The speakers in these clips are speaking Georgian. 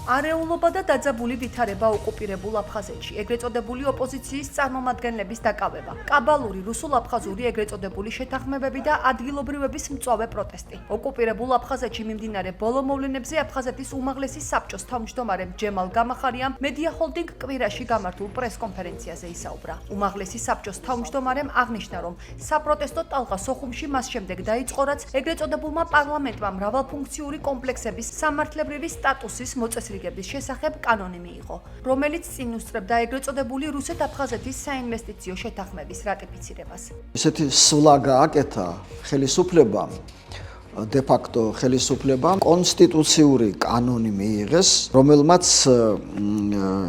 არეულობა და დაძაბული ვითარება ოკუპირებულ აფხაზეთში, ეგრეთ წოდებული ოპოზიციის წარმომადგენლების დაკავება, კაბალური რუსულ-აფხაზური ეგრეთ წოდებული შეთანხმებები და ადგილობრივების მწვავე პროტესტი. ოკუპირებულ აფხაზეთში მიმდინარე ბოლო მოვლენებზე აფხაზეთის უმაღლესი საბჭოს თავმჯდომარემ ჯემალ გამახარიამ მედია ჰოლდინგ კვირაში გამართულ პრესკონფერენციაზე ისაუბრა. უმაღლესი საბჭოს თავმჯდომარემ აღნიშნა, რომ საპროტესტო ტალღა სოხუმში მას შემდეგ დაიწყო, რაც ეგრეთ წოდებულმა პარლამენტმა მრავალფუნქციური კომპლექსების სამართლებრივი სტატუსის მოწესრიგების შესახებ კანონი მიიღო, რომელიც წინ უსწრებდა ეგრეთ წოდებული რუსეთ-აფხაზეთის საინვესტიციო შეთანხმების რატიფიცირებას. Ესეთი სვლა გააკეთა ხელისუფლებამ, de facto ხელისუფლებამ კონსტიტუციური კანონი მიიღეს, რომელმაც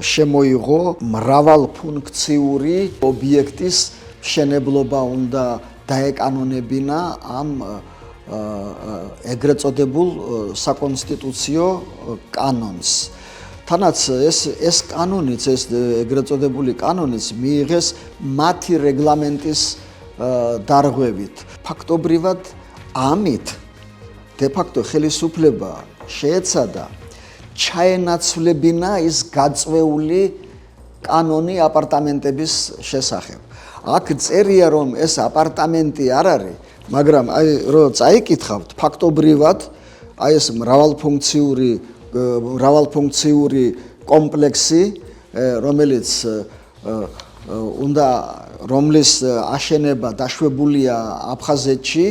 შემოიღო მრავალფუნქციური ობიექტის მშენებლობა უნდა დაეკანონებინა ამ ეგრეთ წოდებულ საკონსტიტუციო კანონს. თანაც ეს კანონიც, ეს ეგრეთ წოდებული კანონიც მიიღეს მათი რეგლამენტის დარღვევით. ფაქტობრივად ამით de facto ხელისუფლება შეეცადა ჩაენაცვლებინა ის გაწვეული კანონი აპარტამენტების შესახებ. აქ წერია, რომ ეს აპარტამენტი არ არის, მაგრამ აი რო წაიკითხავთ, ფაქტობრივად აი ეს მრავალფუნქციური კომპლექსი, რომელიც რომლის აშენება დაშვებულია აფხაზეთში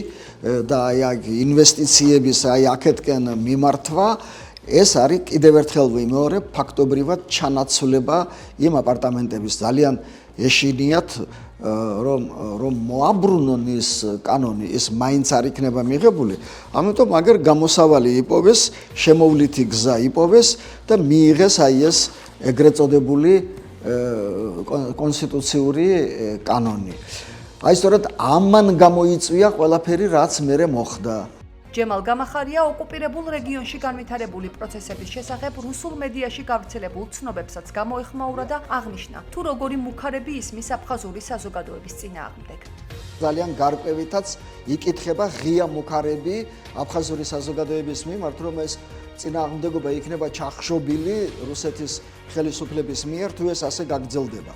და აი ინვესტიციების აი აქეთკენ მიმართვა, ეს არის კიდევ ერთხელ ვიმეორებ, ფაქტობრივად ჩანაცვლება იმ აპარტამენტების. ძალიან ეშინიათ რომ მოაბრუნონ ის კანონი, ის მაინც არ იქნება მიღებული. ამიტომ აგერ გამოსავალი იპოვეს, შემოვლითი გზა იპოვეს და მიიღეს აი ეს ეგრეთ წოდებული კონსტიტუციური კანონი. აი სწორედ ამან გამოიწვია ყველაფერი, რაც მერე მოხდა. ჯემალ გამახარია ოკუპირებულ რეგიონში განვითარებული პროცესების შესახებ რუსულ მედიაში გავრცელებულ ცნობებსაც გამოეხმაურა და აღნიშნა, თუ როგორი მუქარები ისმის აფხაზური საზოგადოების წინააღმდეგ. ძალიან გარკვევითაც იკითხება ღია მუქარები აფხაზური საზოგადოების მიმართ, რომ ეს წინააღმდეგობა იქნება ჩახშობილი რუსეთის ხელისუფლების მიერ, თუ ეს ასე გაგრძელდება.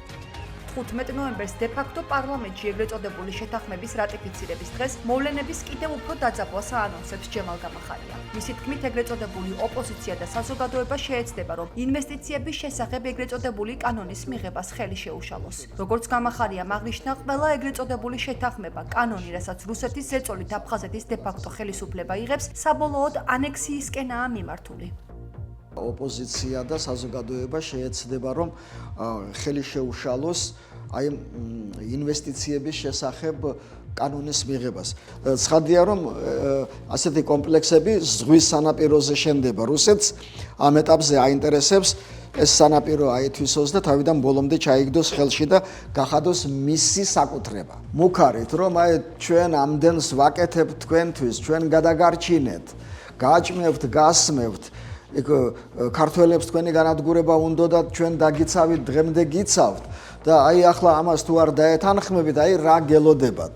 15 ნოემბერს de facto პარლამენტში ეგრეთ წოდებული შეთანხმების რატიფიცირების დღეს მოვლენების კიდევ უფრო დაძაბვას აანონსებს ჯემალ გამახარია. მისი თქმით, ეგრეთ წოდებული ოპოზიცია და საზოგადოება შეეცდება, რომ ინვესტიციების შესახებ ეგრეთ წოდებული კანონის მიღებას ხელი შეუშალოს. როგორც გამახარიამ აღნიშნა, ყველა ეგრეთ წოდებული შეთანხმება, კანონი, რასაც რუსეთის ზეწოლით აფხაზეთის de facto ხელისუფლება იღებს, საბოლოოდ ანექსიისკენაა მიმართული. ოპოზიცია და საზოგადოება შეეცდება, რომ ხელი შეუშალოს აი ინვესტიციების შესახებ კანონის მიღებას. ცხადია, რომ ასეთი კომპლექსები ზღვის სანაპიროზე შენდება. რუსეთს ამ ეტაპზე აინტერესებს ეს სანაპირო აითვისოს და თავიდან ბოლომდე ჩაიგდოს ხელში და გახადოს მისი საკუთრება. მუქარით, რომ აი ჩვენ ამდენს ვაკეთებთ თქვენთვის, ჩვენ გადაგარჩინეთ, გააჭმევთ, გასმევთ, ქართველებს თქვენი განადგურება უნდა და ჩვენ დაგიცავით, დღემდე გიცავთ და აი ახლა ამას თუ არ დაეთანხმებით, აი რა გელოდებათ.